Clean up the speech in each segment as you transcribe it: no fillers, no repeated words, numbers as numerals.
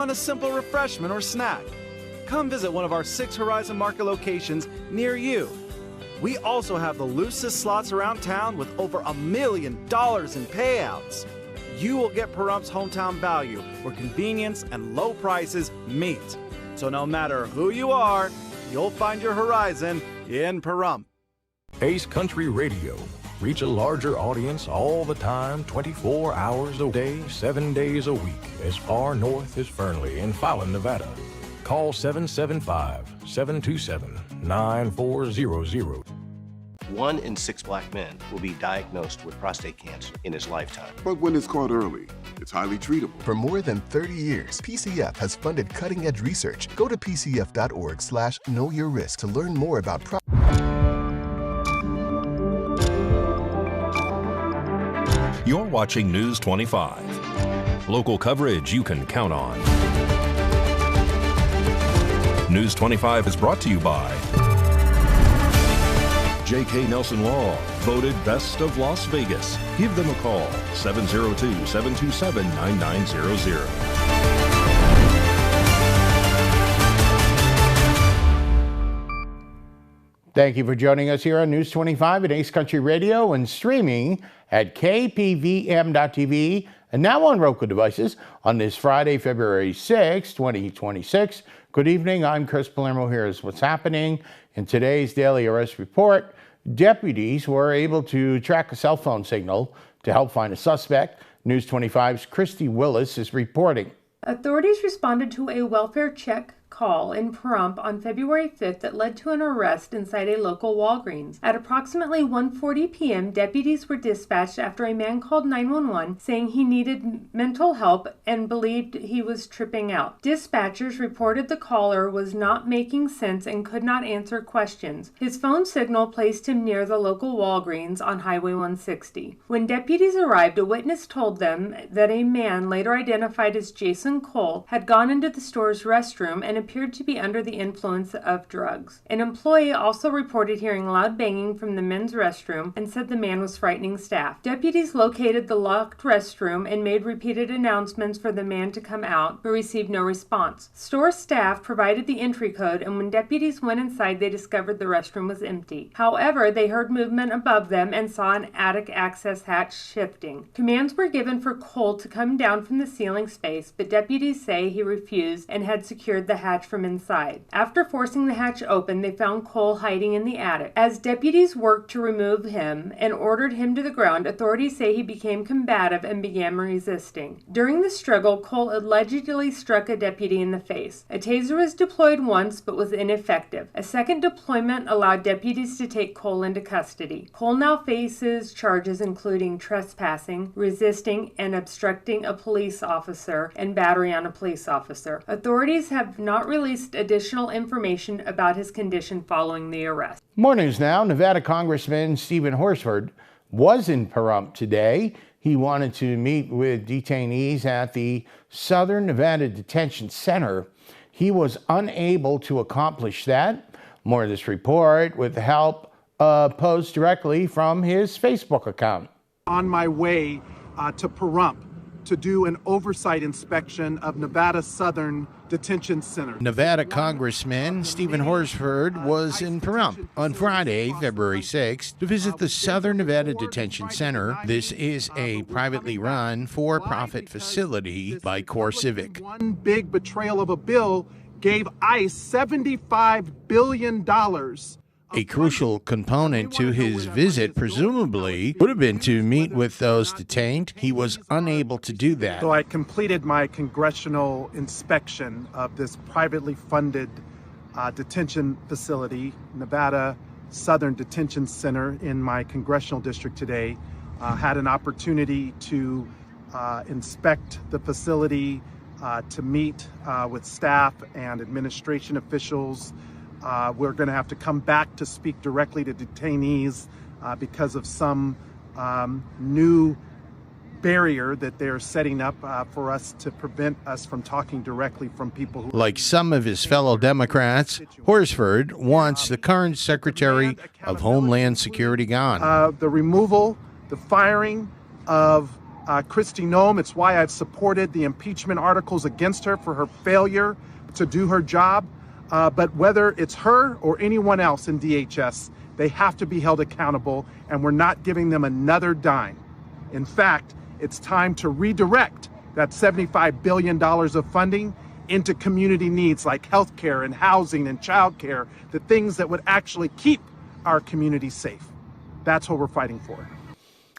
Want a simple refreshment or snack? Come visit one of our 6 Horizon Market locations near you. We also have the loosest slots around town with over $1 million in payouts. You will get Pahrumph's hometown value where convenience and low prices meet. So no matter who you are, you'll find your Horizon in Pahrump. Ace Country Radio. Reach a larger audience all the time, 24 hours a day, 7 days a week, as far north as Fernley in Fallon, Nevada. Call 775-727-9400. 1 in 6 black men will be diagnosed with prostate cancer in his lifetime. But when it's caught early, it's highly treatable. For more than 30 years, PCF has funded cutting-edge research. Go to pcf.org/knowyourrisk to learn more about You're watching News 25. Local coverage you can count on. News 25 is brought to you by J.K. Nelson Law, voted best of Las Vegas. Give them a call, 702-727-9900. Thank you for joining us here on News 25 at Ace Country Radio and streaming at KPVM.TV and now on Roku devices on this Friday, February 6, 2026. Good evening. I'm Chris Palermo. Here's what's happening in today's Daily Arrest Report. Deputies were able to track a cell phone signal to help find a suspect. News 25's Christy Willis is reporting. Authorities responded to a welfare check call in Pahrump on February 5th that led to an arrest inside a local Walgreens. At approximately 1:40 p.m., deputies were dispatched after a man called 911 saying he needed mental help and believed he was tripping out. Dispatchers reported the caller was not making sense and could not answer questions. His phone signal placed him near the local Walgreens on Highway 160. When deputies arrived, a witness told them that a man, later identified as Jason Cole, had gone into the store's restroom and appeared to be under the influence of drugs. An employee also reported hearing loud banging from the men's restroom and said the man was frightening staff. Deputies located the locked restroom and made repeated announcements for the man to come out, but received no response. Store staff provided the entry code, and when deputies went inside, they discovered the restroom was empty. However, they heard movement above them and saw an attic access hatch shifting. Commands were given for Cole to come down from the ceiling space, but deputies say he refused and had secured the hatch from inside. After forcing the hatch open, they found Cole hiding in the attic. As deputies worked to remove him and ordered him to the ground, authorities say he became combative and began resisting. During the struggle, Cole allegedly struck a deputy in the face. A taser was deployed once but was ineffective. A second deployment allowed deputies to take Cole into custody. Cole now faces charges including trespassing, resisting and obstructing a police officer, and battery on a police officer. Authorities have not released additional information about his condition following the arrest. More news now. Nevada Congressman Stephen Horsford was in Pahrump today. He wanted to meet with detainees at the Southern Nevada Detention Center. He was unable to accomplish that. More of this report with the help posed directly from his Facebook account. On my way to Pahrump to do an oversight inspection of Nevada Southern Detention Center. Nevada Congressman Stephen Horsford was in Pahrump on Friday, February 6th, to visit the Southern Nevada Detention Center. This is a privately run for-profit facility by CoreCivic. One big betrayal of a bill gave ICE $75 billion. A crucial component to his visit, presumably, would have been to meet with those detained. He was unable to do that. So I completed my congressional inspection of this privately funded detention facility, Nevada Southern Detention Center, in my congressional district today. Had an opportunity to inspect the facility, to meet with staff and administration officials. We're going to have to come back to speak directly to detainees because of some new barrier that they're setting up for us to prevent us from talking directly from people who... Like some of his fellow Democrats, Horsford wants the current Secretary of Homeland Security gone. The removal, the firing of Kristi Noem. It's why I've supported the impeachment articles against her for her failure to do her job. But whether it's her or anyone else in DHS, they have to be held accountable, and we're not giving them another dime. In fact, it's time to redirect that $75 billion of funding into community needs like healthcare and housing and childcare, the things that would actually keep our communities safe. That's what we're fighting for.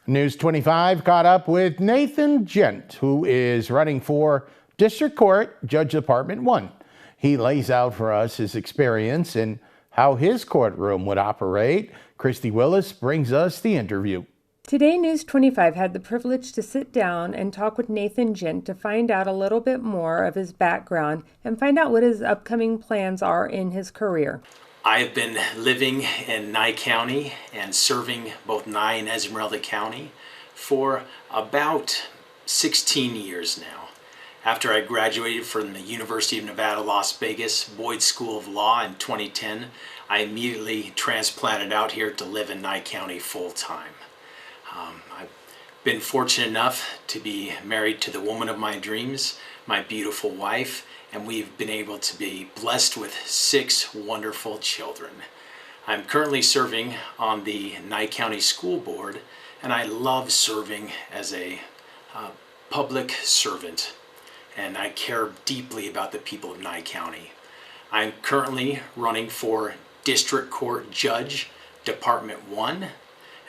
News 25 caught up with Nathan Gent, who is running for District Court Judge Department 1. He lays out for us his experience and how his courtroom would operate. Christy Willis brings us the interview. Today, News 25 had the privilege to sit down and talk with Nathan Gent to find out a little bit more of his background and find out what his upcoming plans are in his career. I have been living in Nye County and serving both Nye and Esmeralda County for about 16 years now. After I graduated from the University of Nevada, Las Vegas, Boyd School of Law in 2010, I immediately transplanted out here to live in Nye County full time. I've been fortunate enough to be married to the woman of my dreams, my beautiful wife, and we've been able to be blessed with 6 wonderful children. I'm currently serving on the Nye County School Board, and I love serving as a public servant, and I care deeply about the people of Nye County. I'm currently running for District Court Judge, Department 1,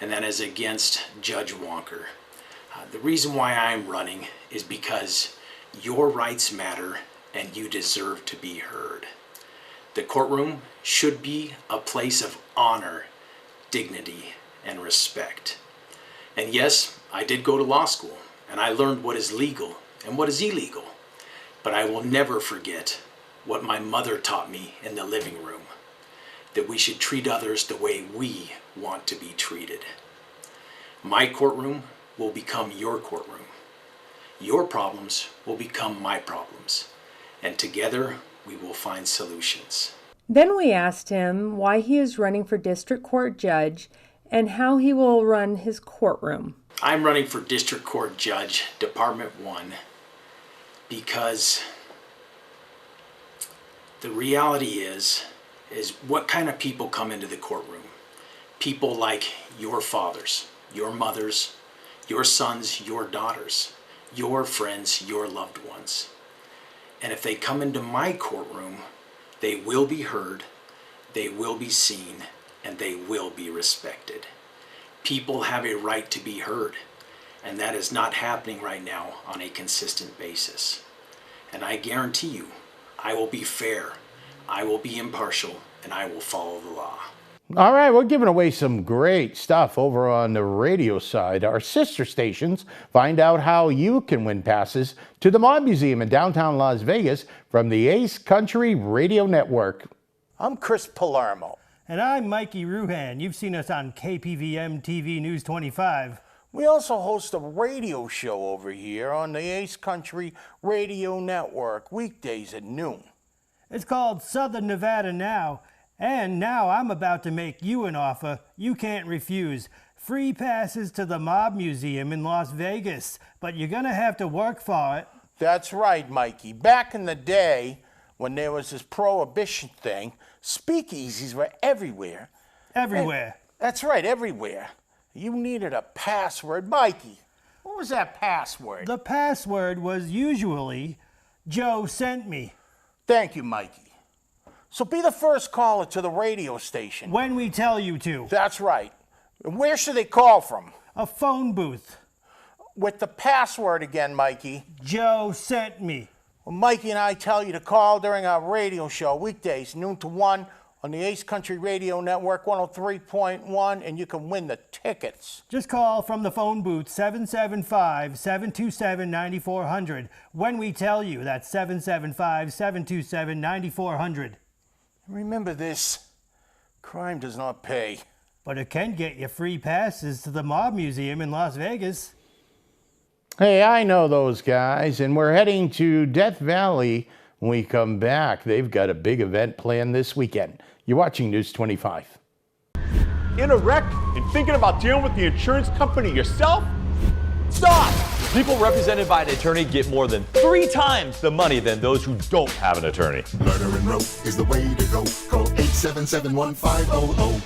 and that is against Judge Wonker. The reason why I'm running is because your rights matter and you deserve to be heard. The courtroom should be a place of honor, dignity, and respect. And yes, I did go to law school, and I learned what is legal and what is illegal. But I will never forget what my mother taught me in the living room, that we should treat others the way we want to be treated. My courtroom will become your courtroom. Your problems will become my problems. And together we will find solutions. Then we asked him why he is running for District Court Judge and how he will run his courtroom. I'm running for District Court Judge, Department 1, because the reality is what kind of people come into the courtroom? People like your fathers, your mothers, your sons, your daughters, your friends, your loved ones. And if they come into my courtroom, they will be heard, they will be seen, and they will be respected. People have a right to be heard, and that is not happening right now on a consistent basis. And I guarantee you, I will be fair, I will be impartial, and I will follow the law. All right, we're giving away some great stuff over on the radio side. Our sister stations find out how you can win passes to the Mob Museum in downtown Las Vegas from the Ace Country Radio Network. I'm Chris Palermo. And I'm Mikey Ruhan. You've seen us on KPVM-TV News 25. We also host a radio show over here on the Ace Country Radio Network, weekdays at noon. It's called Southern Nevada Now. And now I'm about to make you an offer you can't refuse. Free passes to the Mob Museum in Las Vegas, but you're gonna have to work for it. That's right, Mikey. Back in the day, when there was this prohibition thing, speakeasies were everywhere. Everywhere. That's right, everywhere. You needed a password. Mikey, what was that password? The password was usually, Joe sent me. Thank you, Mikey. So be the first caller to the radio station. When we tell you to. That's right. Where should they call from? A phone booth. With the password again, Mikey. Joe sent me. Well, Mikey and I tell you to call during our radio show, weekdays, noon to 1, on the Ace Country Radio Network 103.1, and you can win the tickets. Just call from the phone booth 775-727-9400. When we tell you, that's 775-727-9400. Remember this, crime does not pay. But it can get you free passes to the Mob Museum in Las Vegas. Hey, I know those guys, and we're heading to Death Valley when we come back. They've got a big event planned this weekend. You're watching News 25. In a wreck and thinking about dealing with the insurance company yourself? Stop! People represented by an attorney get more than 3 times the money than those who don't have an attorney. Murder and rope is the way to go. Call 877-1500.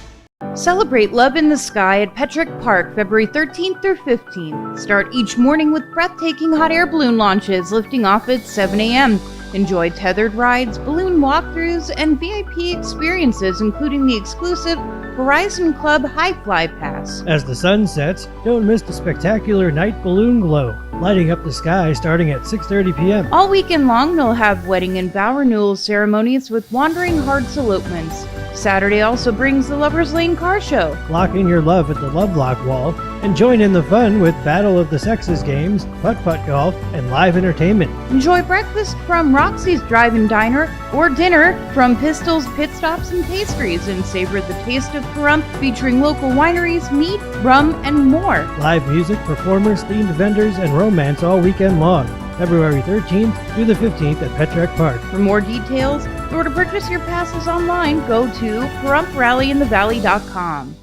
Celebrate Love in the Sky at Petrick Park February 13th through 15th. Start each morning with breathtaking hot air balloon launches lifting off at 7 a.m. Enjoy tethered rides, balloon walkthroughs, and VIP experiences, including the exclusive Horizon Club High Fly Pass. As the sun sets, don't miss the spectacular night balloon glow, lighting up the sky starting at 6:30 p.m. All weekend long, they'll have wedding and vow renewal ceremonies with Wandering Hearts elopements. Saturday also brings the Lover's Lane Car Show. Lock in your love at the Love Lock Wall and join in the fun with Battle of the Sexes games, putt-putt golf, and live entertainment. Enjoy breakfast from Roxy's Drive-In Diner or dinner from Pistol's Pit Stops and Pastries, and savor the taste of Pahrump featuring local wineries, meat, rum, and more. Live music, performers, themed vendors, and romance all weekend long. February 13th through the 15th at Petrick Park. For more details or to purchase your passes online, go to PahrumPRallyInTheValley.com.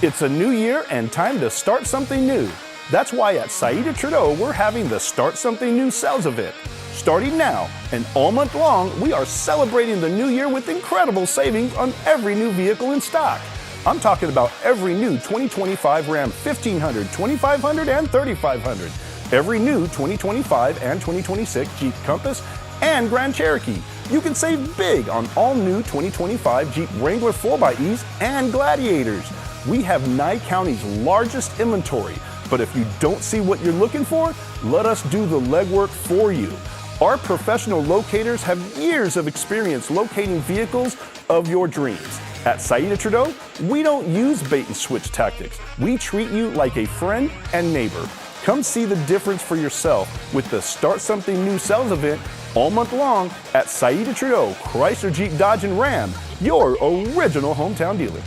It's a new year and time to start something new. That's why at Saida Trudeau, we're having the Start Something New sales event. Starting now and all month long, we are celebrating the new year with incredible savings on every new vehicle in stock. I'm talking about every new 2025 Ram 1500, 2500, and 3500. Every new 2025 and 2026 Jeep Compass and Grand Cherokee. You can save big on all new 2025 Jeep Wrangler 4xEs and Gladiators. We have Nye County's largest inventory, but if you don't see what you're looking for, let us do the legwork for you. Our professional locators have years of experience locating vehicles of your dreams. At Saida Trudeau, we don't use bait and switch tactics. We treat you like a friend and neighbor. Come see the difference for yourself with the Start Something New sales event all month long at Saida Trudeau, Chrysler, Jeep, Dodge, and Ram, your original hometown dealer.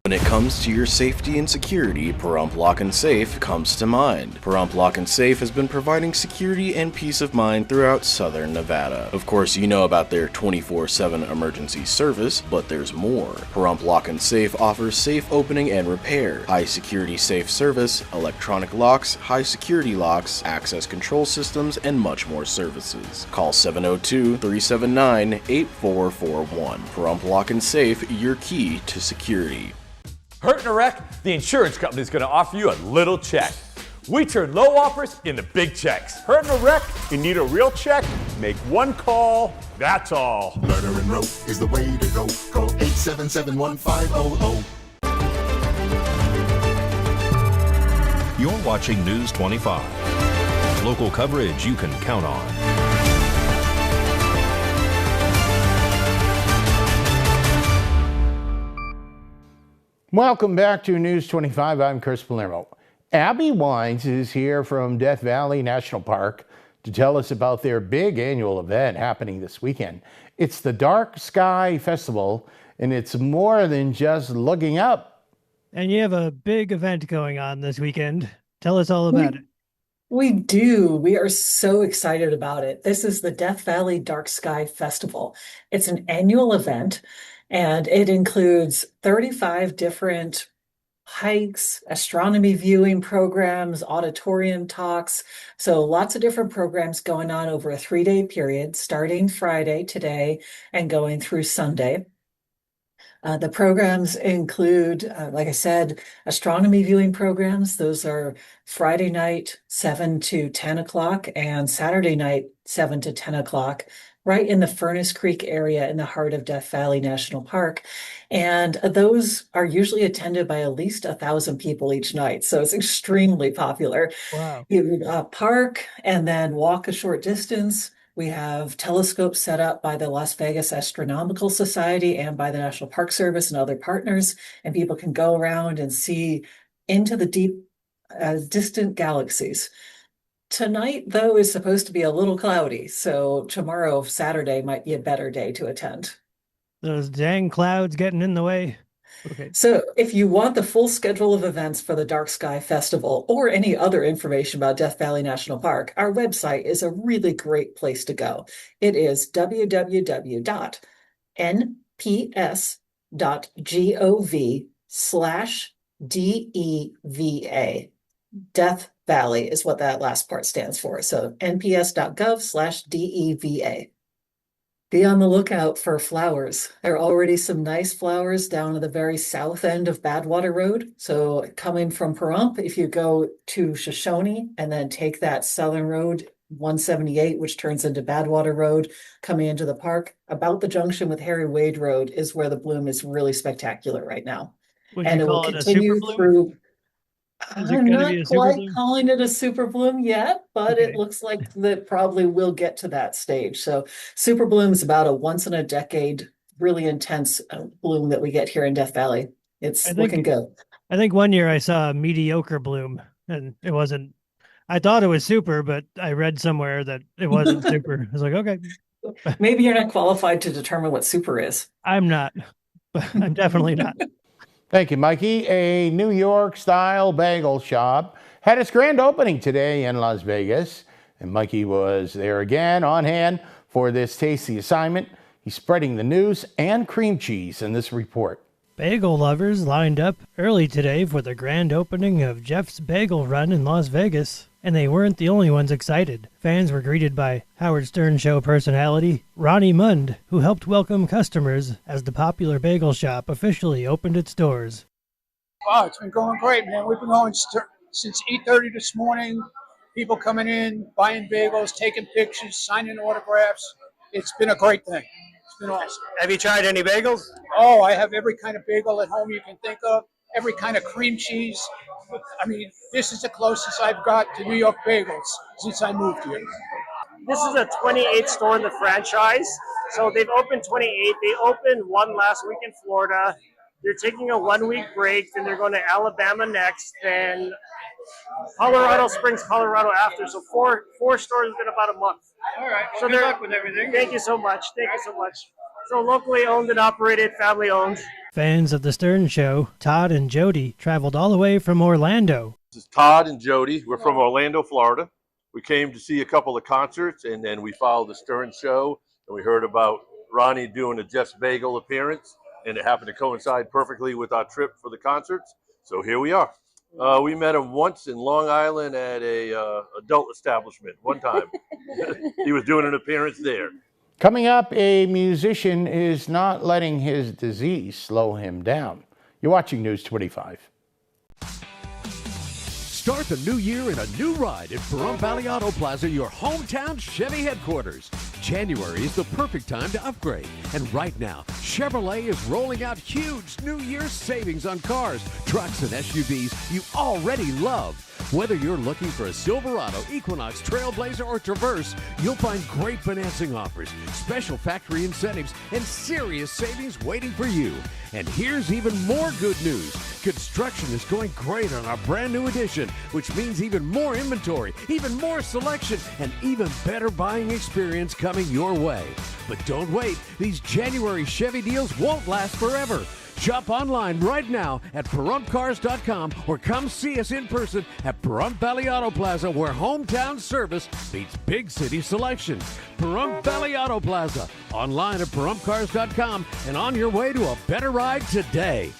When it comes to your safety and security, Pahrump Lock & Safe comes to mind. Pahrump Lock & Safe has been providing security and peace of mind throughout southern Nevada. Of course, you know about their 24/7 emergency service, but there's more. Pahrump Lock & Safe offers safe opening and repair, high security safe service, electronic locks, high security locks, access control systems, and much more services. Call 702-379-8441. Pahrump Lock & Safe, your key to security. Hurt in a wreck? The insurance company is going to offer you a little check. We turn low offers into big checks. Hurt in a wreck? You need a real check? Make one call, that's all. Murder and rope is the way to go. Call 877-1500. You're watching News 25. Local coverage you can count on. Welcome back to News 25. I'm Chris Palermo. Abby Wines is here from Death Valley National Park to tell us about their big annual event happening this weekend. It's the Dark Sky Festival, and it's more than just looking up. And you have a big event going on this weekend. Tell us all about it. We do. We are so excited about it. This is the Death Valley Dark Sky Festival. It's an annual event, and it includes 35 different hikes, astronomy viewing programs, auditorium talks. So lots of different programs going on over a 3-day period, starting Friday today and going through Sunday. The programs include, like I said, astronomy viewing programs. Those are Friday night, 7 to 10 o'clock, and Saturday night, 7 to 10 o'clock, right in the Furnace Creek area in the heart of Death Valley National Park. And those are usually attended by at least 1,000 people each night. So it's extremely popular. Wow. You park and then walk a short distance. We have telescopes set up by the Las Vegas Astronomical Society and by the National Park Service and other partners, and people can go around and see into the deep, distant galaxies. Tonight, though, is supposed to be a little cloudy, so tomorrow, Saturday, might be a better day to attend. Those dang clouds getting in the way. Okay. So if you want the full schedule of events for the Dark Sky Festival or any other information about Death Valley National Park, our website is a really great place to go. It is www.nps.gov/DEVA. Death Valley is what that last part stands for. So nps.gov/DEVA. Be on the lookout for flowers. There are already some nice flowers down at the very south end of Badwater Road. So coming from Pahrump, if you go to Shoshone and then take that southern road, 178, which turns into Badwater Road, coming into the park, about the junction with Harry Wade Road is where the bloom is really spectacular right now. Would And you it will call it a continue super bloom? through. Is it I'm gonna not be a super quite bloom? calling it a super bloom yet, but Okay. it looks like that probably will get to that stage. So super bloom is about a once in a decade, really intense bloom that we get here in Death Valley. It's looking good. I think one year I saw a mediocre bloom, and it wasn't. I thought it was super, but I read somewhere that it wasn't super. I was like, okay, Maybe you're not qualified to determine what super is. I'm not. I'm definitely not. Thank you, Mikey. A New York-style bagel shop had its grand opening today in Las Vegas, and Mikey was there again on hand for this tasty assignment. He's spreading the news and cream cheese in this report. Bagel lovers lined up early today for the grand opening of Jeff's Bagel Run in Las Vegas, and they weren't the only ones excited. Fans were greeted by Howard Stern Show personality Ronnie Mund, who helped welcome customers as the popular bagel shop officially opened its doors. Wow, it's been going great, man. We've been going since 8:30 this morning. People coming in, buying bagels, taking pictures, signing autographs. It's been a great thing. It's been awesome. Have you tried any bagels? Oh, I have every kind of bagel at home you can think of, every kind of cream cheese. I mean, this is the closest I've got to New York bagels since I moved here. This is a 28th store in the franchise. So they've opened 28. They opened one last week in Florida. They're taking a 1-week break, then they're going to Alabama next, then Colorado Springs, Colorado after. So four stores within about a month. All right. So Good luck with everything. Thank you so much. Thank you so much. So locally owned and operated, family owned. Fans of the Stern Show, Todd and Jody, traveled all the way from Orlando. This is Todd and Jody. We're from Orlando, Florida. We came to see a couple of concerts, and then we followed the Stern Show, and we heard about Ronnie doing a Jeff's Bagel appearance, and it happened to coincide perfectly with our trip for the concerts. So here we are. We met him once in Long Island at a adult establishment one time. He was doing an appearance there. Coming up, a musician is not letting his disease slow him down. You're watching News 25. Start the new year in a new ride at Pahrump Valley Auto Plaza, your hometown Chevy headquarters. January is the perfect time to upgrade. And right now, Chevrolet is rolling out huge New Year's savings on cars, trucks, and SUVs you already love. Whether you're looking for a Silverado, Equinox, Trailblazer, or Traverse, you'll find great financing offers, special factory incentives, and serious savings waiting for you. And here's even more good news. Construction is going great on our brand new edition, which means even more inventory, even more selection, and even better buying experience coming your way. But don't wait. These January Chevy deals won't last forever. Shop online right now at PahrumpCars.com or come see us in person at Pahrump Valley Auto Plaza, where hometown service beats big city selection. Pahrump Valley Auto Plaza, online at PahrumpCars.com and on your way to a better ride today.